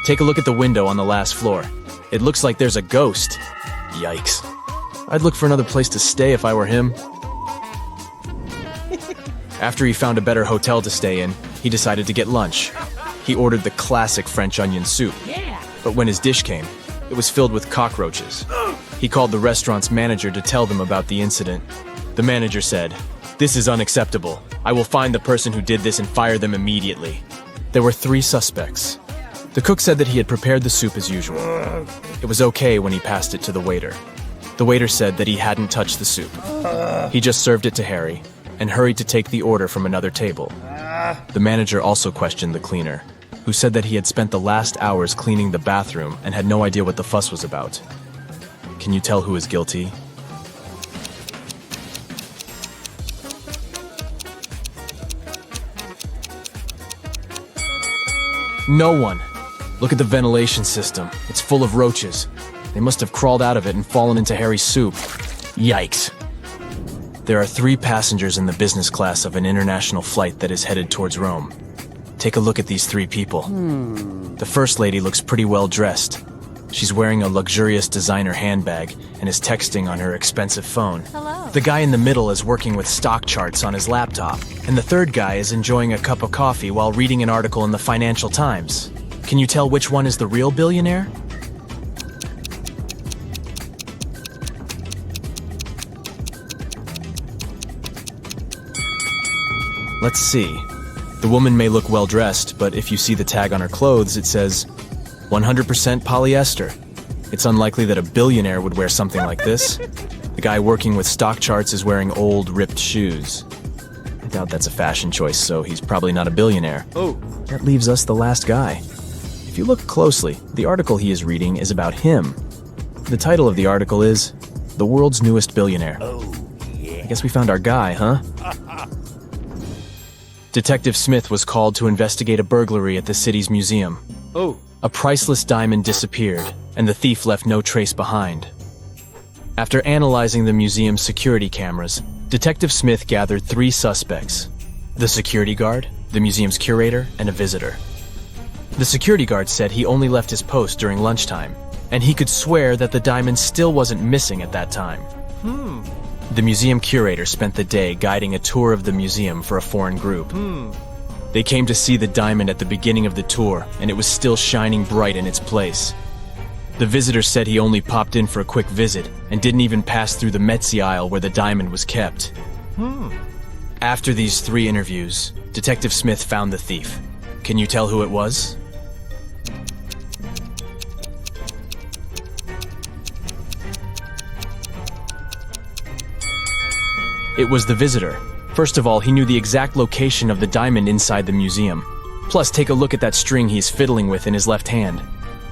Take a look at the window on the last floor. It looks like there's a ghost. Yikes. I'd look for another place to stay if I were him. After he found a better hotel to stay in, he decided to get lunch. He ordered the classic French onion soup. Yeah! But when his dish came, it was filled with cockroaches. He called the restaurant's manager to tell them about the incident. The manager said, "This is unacceptable. I will find the person who did this and fire them immediately." There were 3 suspects. The cook said that he had prepared the soup as usual. It was okay when he passed it to the waiter. The waiter said that he hadn't touched the soup. He just served it to Harry and hurried to take the order from another table. The manager also questioned the cleaner, who said that he had spent the last hours cleaning the bathroom and had no idea what the fuss was about. Can you tell who is guilty? No one. Look at the ventilation system. It's full of roaches. They must have crawled out of it and fallen into Harry's soup. Yikes. There are 3 passengers in the business class of an international flight that is headed towards Rome. Take a look at these 3 people. The first lady looks pretty well dressed. She's wearing a luxurious designer handbag and is texting on her expensive phone. Hello. The guy in the middle is working with stock charts on his laptop, and the third guy is enjoying a cup of coffee while reading an article in the Financial Times. Can you tell which one is the real billionaire? Let's see. The woman may look well dressed, but if you see the tag on her clothes, it says 100% polyester. It's unlikely that a billionaire would wear something like this. The guy working with stock charts is wearing old, ripped shoes. I doubt that's a fashion choice, so he's probably not a billionaire. Oh. That leaves us the last guy. If you look closely, the article he is reading is about him. The title of the article is The World's Newest Billionaire. Oh, yeah. I guess we found our guy, huh? Detective Smith was called to investigate a burglary at the city's museum. Oh. A priceless diamond disappeared, and the thief left no trace behind. After analyzing the museum's security cameras, Detective Smith gathered 3 suspects: the security guard, the museum's curator, and a visitor. The security guard said he only left his post during lunchtime, and he could swear that the diamond still wasn't missing at that time. The museum curator spent the day guiding a tour of the museum for a foreign group. They came to see the diamond at the beginning of the tour, and it was still shining bright in its place. The visitor said he only popped in for a quick visit and didn't even pass through the Metzi aisle where the diamond was kept. After these 3 interviews, Detective Smith found the thief. Can you tell who it was? It was the visitor. First of all, he knew the exact location of the diamond inside the museum. Plus, take a look at that string he's fiddling with in his left hand.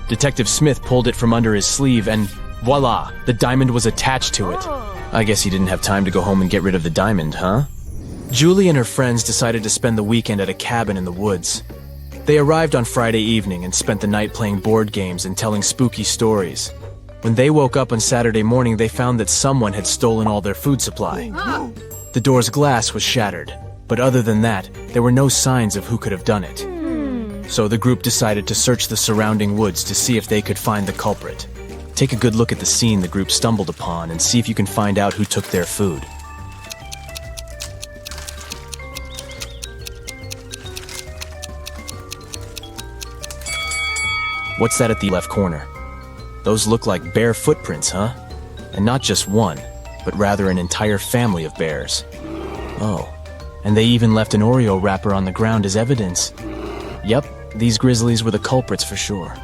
Detective Smith pulled it from under his sleeve and voila, the diamond was attached to it. I guess he didn't have time to go home and get rid of the diamond, huh? Julie and her friends decided to spend the weekend at a cabin in the woods. They arrived on Friday evening and spent the night playing board games and telling spooky stories. When they woke up on Saturday morning, they found that someone had stolen all their food supply. The door's glass was shattered, but other than that, there were no signs of who could have done it. So the group decided to search the surrounding woods to see if they could find the culprit. Take a good look at the scene the group stumbled upon and see if you can find out who took their food. What's that at the left corner? Those look like bear footprints, huh? And not just one, but rather an entire family of bears. Oh, and they even left an Oreo wrapper on the ground as evidence. Yep, these grizzlies were the culprits for sure.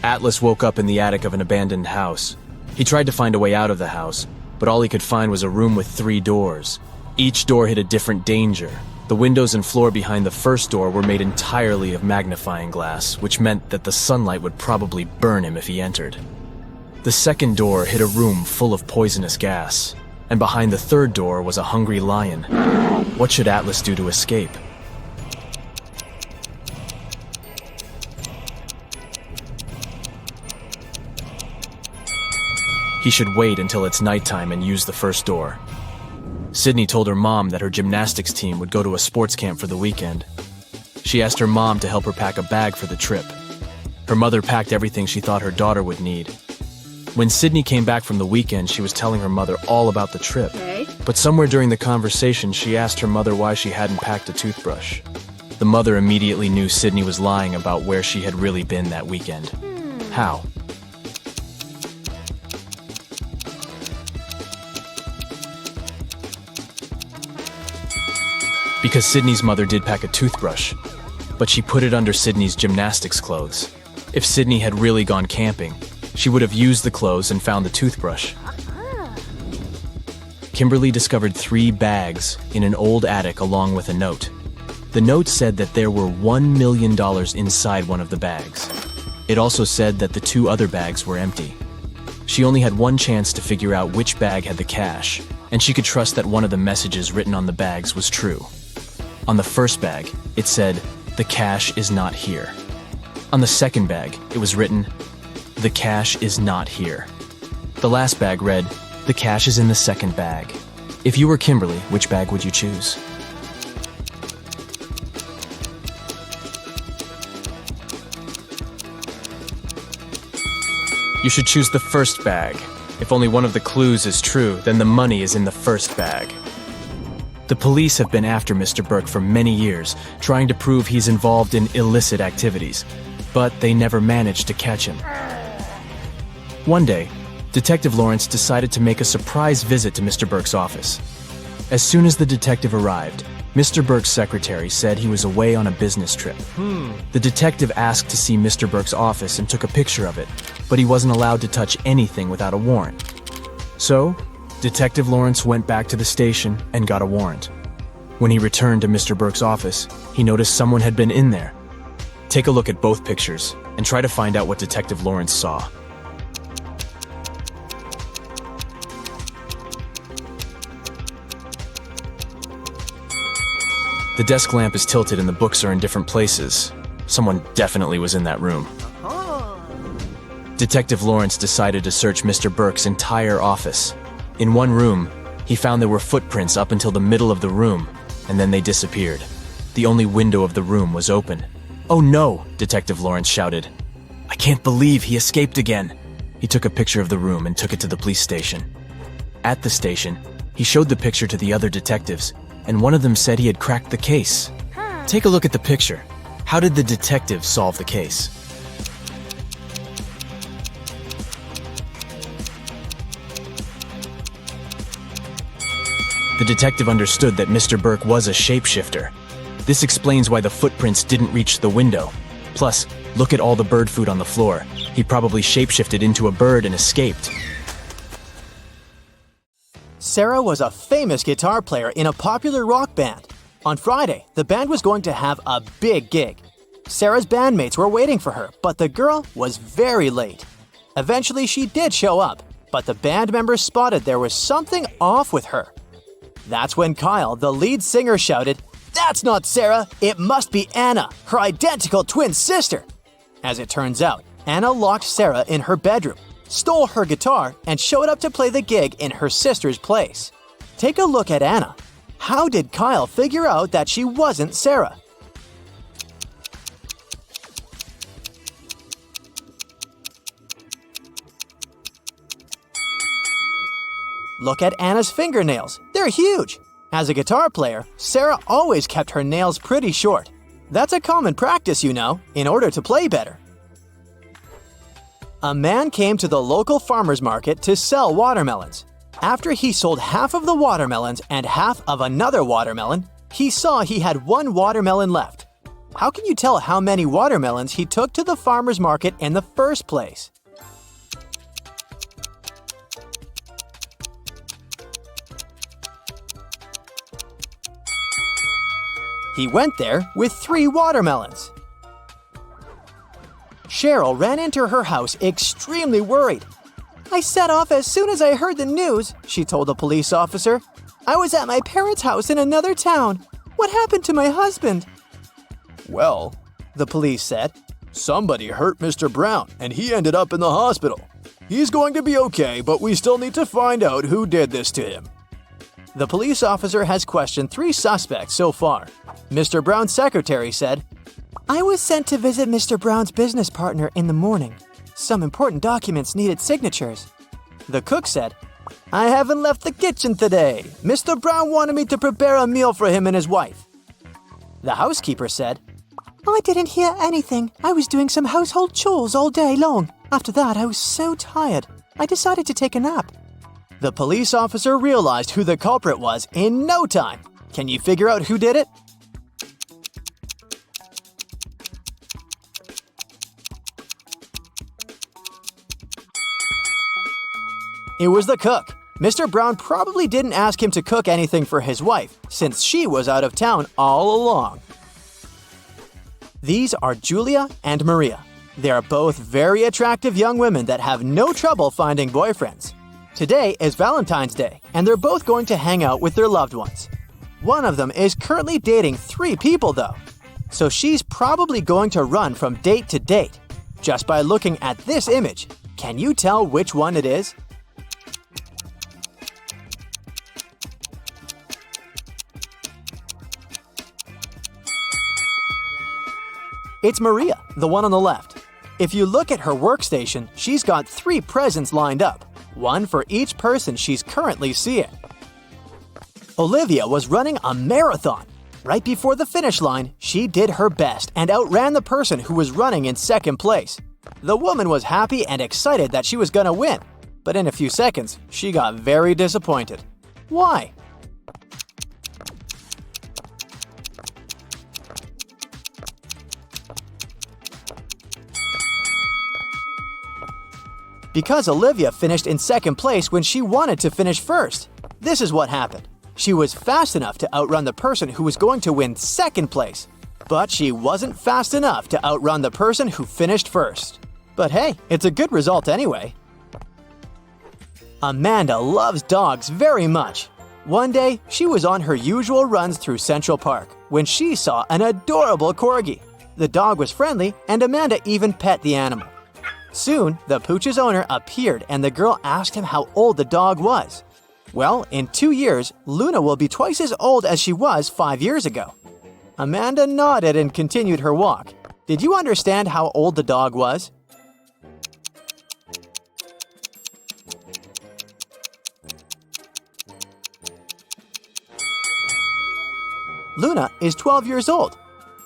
Atlas woke up in the attic of an abandoned house. He tried to find a way out of the house, but all he could find was a room with 3 doors. Each door hid a different danger. The windows and floor behind the first door were made entirely of magnifying glass, which meant that the sunlight would probably burn him if he entered. The second door hid a room full of poisonous gas, and behind the third door was a hungry lion. What should Atlas do to escape? He should wait until it's nighttime and use the first door. Sydney told her mom that her gymnastics team would go to a sports camp for the weekend. She asked her mom to help her pack a bag for the trip. Her mother packed everything she thought her daughter would need. When Sydney came back from the weekend, she was telling her mother all about the trip. But somewhere during the conversation, she asked her mother why she hadn't packed a toothbrush. The mother immediately knew Sydney was lying about where she had really been that weekend. How? Because Sydney's mother did pack a toothbrush, but she put it under Sydney's gymnastics clothes. If Sydney had really gone camping, she would have used the clothes and found the toothbrush. Kimberly discovered 3 bags in an old attic along with a note. The note said that there were $1 million inside one of the bags. It also said that the 2 other bags were empty. She only had one chance to figure out which bag had the cash, and she could trust that one of the messages written on the bags was true. On the first bag, it said, "The cash is not here." On the second bag, it was written, "The cash is not here." The last bag read, "The cash is in the second bag." If you were Kimberly, which bag would you choose? You should choose the first bag. If only one of the clues is true, then the money is in the first bag. The police have been after Mr. Burke for many years, trying to prove he's involved in illicit activities, but they never managed to catch him. One day, Detective Lawrence decided to make a surprise visit to Mr. Burke's office. As soon as the detective arrived, Mr. Burke's secretary said he was away on a business trip. The detective asked to see Mr. Burke's office and took a picture of it, but he wasn't allowed to touch anything without a warrant. So, Detective Lawrence went back to the station and got a warrant. When he returned to Mr. Burke's office, he noticed someone had been in there. Take a look at both pictures and try to find out what Detective Lawrence saw. The desk lamp is tilted and the books are in different places. Someone definitely was in that room. Detective Lawrence decided to search Mr. Burke's entire office. In one room, he found there were footprints up until the middle of the room, and then they disappeared. The only window of the room was open. "Oh no!" Detective Lawrence shouted. "I can't believe he escaped again." He took a picture of the room and took it to the police station. At the station, he showed the picture to the other detectives, and one of them said he had cracked the case. Take a look at the picture. How did the detective solve the case? The detective understood that Mr. Burke was a shapeshifter. This explains why the footprints didn't reach the window. Plus, look at all the bird food on the floor. He probably shapeshifted into a bird and escaped. Sarah was a famous guitar player in a popular rock band. On Friday, the band was going to have a big gig. Sarah's bandmates were waiting for her, but the girl was very late. Eventually, she did show up, but the band members spotted there was something off with her. That's when Kyle, the lead singer, shouted, "That's not Sarah! It must be Anna, her identical twin sister!" As it turns out, Anna locked Sarah in her bedroom, stole her guitar, and showed up to play the gig in her sister's place. Take a look at Anna. How did Kyle figure out that she wasn't Sarah? Look at Anna's fingernails. They're huge. As a guitar player, Sarah always kept her nails pretty short. That's a common practice, you know, in order to play better. A man came to the local farmer's market to sell watermelons. After he sold half of the watermelons and half of another watermelon, he saw he had one watermelon left. How can you tell how many watermelons he took to the farmer's market in the first place? He went there with 3 watermelons. Cheryl ran into her house extremely worried. "I set off as soon as I heard the news," she told a police officer. "I was at my parents' house in another town. What happened to my husband?" Well, the police said, somebody hurt Mr. Brown and he ended up in the hospital. He's going to be okay, but we still need to find out who did this to him. The police officer has questioned 3 suspects so far. Mr. Brown's secretary said, "I was sent to visit Mr. Brown's business partner in the morning. Some important documents needed signatures." The cook said, "I haven't left the kitchen today. Mr. Brown wanted me to prepare a meal for him and his wife." The housekeeper said, "I didn't hear anything. I was doing some household chores all day long. After that, I was so tired. I decided to take a nap." The police officer realized who the culprit was in no time. Can you figure out who did it? It was the cook. Mr. Brown probably didn't ask him to cook anything for his wife, since she was out of town all along. These are Julia and Maria. They are both very attractive young women that have no trouble finding boyfriends. Today is Valentine's Day, and they're both going to hang out with their loved ones. One of them is currently dating 3 people, though. So she's probably going to run from date to date. Just by looking at this image, can you tell which one it is? It's Maria, the one on the left. If you look at her workstation, she's got 3 presents lined up, one for each person she's currently seeing. Olivia was running a marathon. Right before the finish line, she did her best and outran the person who was running in second place. The woman was happy and excited that she was gonna win, but in a few seconds, she got very disappointed. Why? Because Olivia finished in second place when she wanted to finish first. This is what happened. She was fast enough to outrun the person who was going to win second place, but she wasn't fast enough to outrun the person who finished first. But hey, it's a good result anyway. Amanda loves dogs very much. One day, she was on her usual runs through Central Park when she saw an adorable corgi. The dog was friendly, and Amanda even pet the animal. Soon, the pooch's owner appeared and the girl asked him how old the dog was. Well, in 2 years, Luna will be twice as old as she was 5 years ago. Amanda nodded and continued her walk. Did you understand how old the dog was? Luna is 12 years old.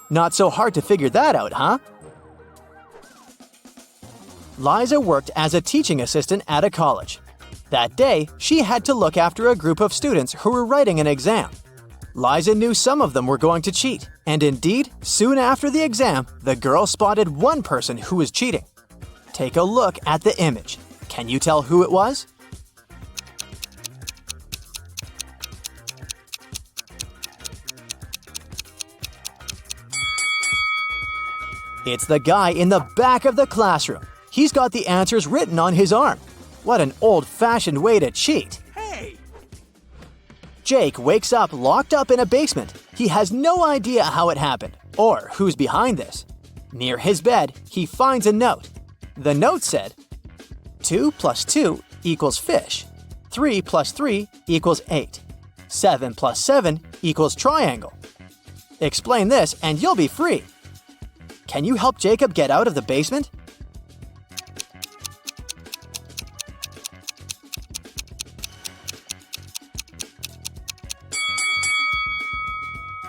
Not so hard to figure that out, huh? Liza worked as a teaching assistant at a college. That day, she had to look after a group of students who were writing an exam. Liza knew some of them were going to cheat, and indeed, soon after the exam, the girl spotted one person who was cheating. Take a look at the image. Can you tell who it was? It's the guy in the back of the classroom. He's got the answers written on his arm. What an old-fashioned way to cheat. Hey! Jake wakes up locked up in a basement. He has no idea how it happened or who's behind this. Near his bed, he finds a note. The note said, 2 plus 2 equals fish. 3 plus 3 equals 8. 7 plus 7 equals triangle. Explain this and you'll be free. Can you help Jacob get out of the basement?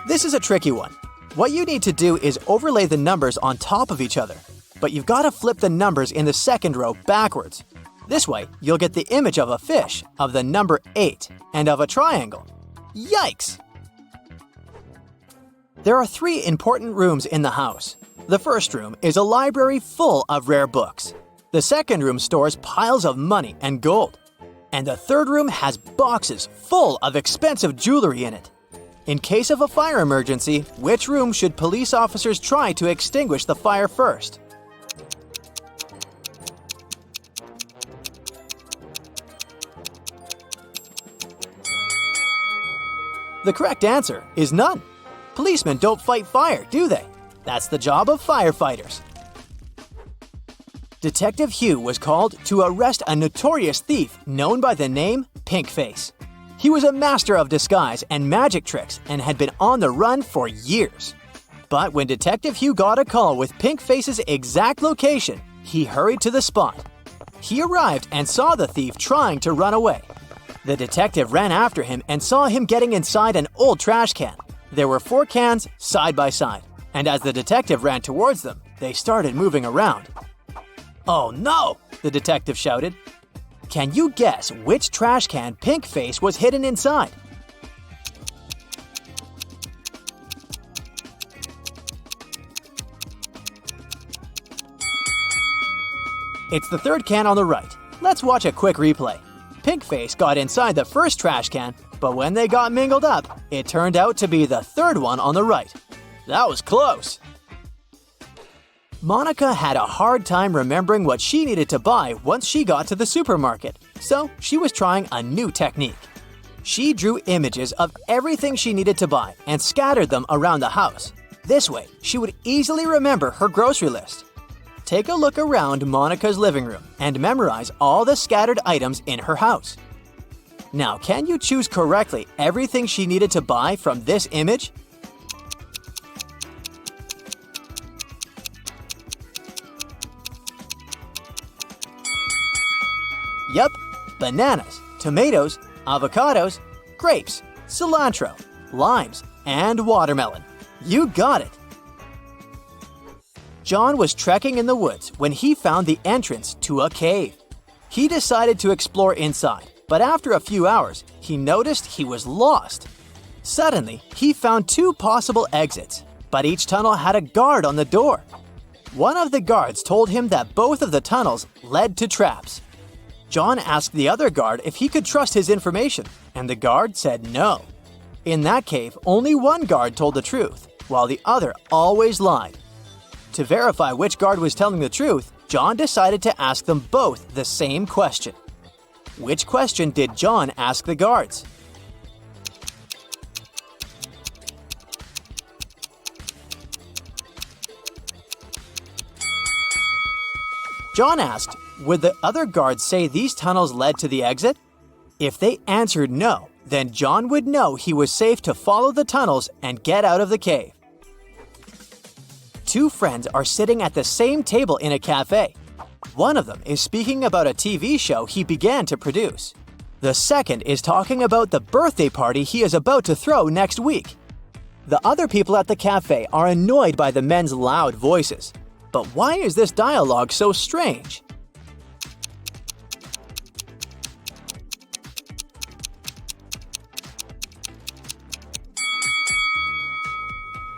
This is a tricky one. What you need to do is overlay the numbers on top of each other, but you've got to flip the numbers in the second row backwards. This way, you'll get the image of a fish, of the number 8, and of a triangle. Yikes! There are 3 important rooms in the house. The first room is a library full of rare books. The second room stores piles of money and gold. And the third room has boxes full of expensive jewelry in it. In case of a fire emergency, which room should police officers try to extinguish the fire first? The correct answer is none. Policemen don't fight fire, do they? That's the job of firefighters. Detective Hugh was called to arrest a notorious thief known by the name Pinkface. He was a master of disguise and magic tricks and had been on the run for years. But when Detective Hugh got a call with Pinkface's exact location, he hurried to the spot. He arrived and saw the thief trying to run away. The detective ran after him and saw him getting inside an old trash can. There were 4 cans side by side, and as the detective ran towards them, they started moving around. "Oh no!" the detective shouted. Can you guess which trash can Pinkface was hidden inside? It's the third can on the right. Let's watch a quick replay. Pinkface got inside the first trash can, but when they got mingled up, it turned out to be the third one on the right. That was close. Monica had a hard time remembering what she needed to buy once she got to the supermarket, so she was trying a new technique. She drew images of everything she needed to buy and scattered them around the house. This way, she would easily remember her grocery list. Take a look around Monica's living room and memorize all the scattered items in her house. Now, can you choose correctly everything she needed to buy from this image? Yep, bananas, tomatoes, avocados, grapes, cilantro, limes, and watermelon. You got it! John was trekking in the woods when he found the entrance to a cave. He decided to explore inside, but after a few hours, he noticed he was lost. Suddenly, he found 2 possible exits, but each tunnel had a guard on the door. One of the guards told him that both of the tunnels led to traps. John asked the other guard if he could trust his information, and the guard said no. In that cave, only one guard told the truth, while the other always lied. To verify which guard was telling the truth, John decided to ask them both the same question. Which question did John ask the guards? John asked, would the other guards say these tunnels led to the exit? If they answered no, then John would know he was safe to follow the tunnels and get out of the cave. 2 friends are sitting at the same table in a cafe. One of them is speaking about a TV show he began to produce. The second is talking about the birthday party he is about to throw next week. The other people at the cafe are annoyed by the men's loud voices. But why is this dialogue so strange?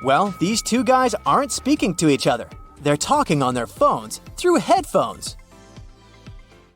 Well, these 2 guys aren't speaking to each other. They're talking on their phones through headphones.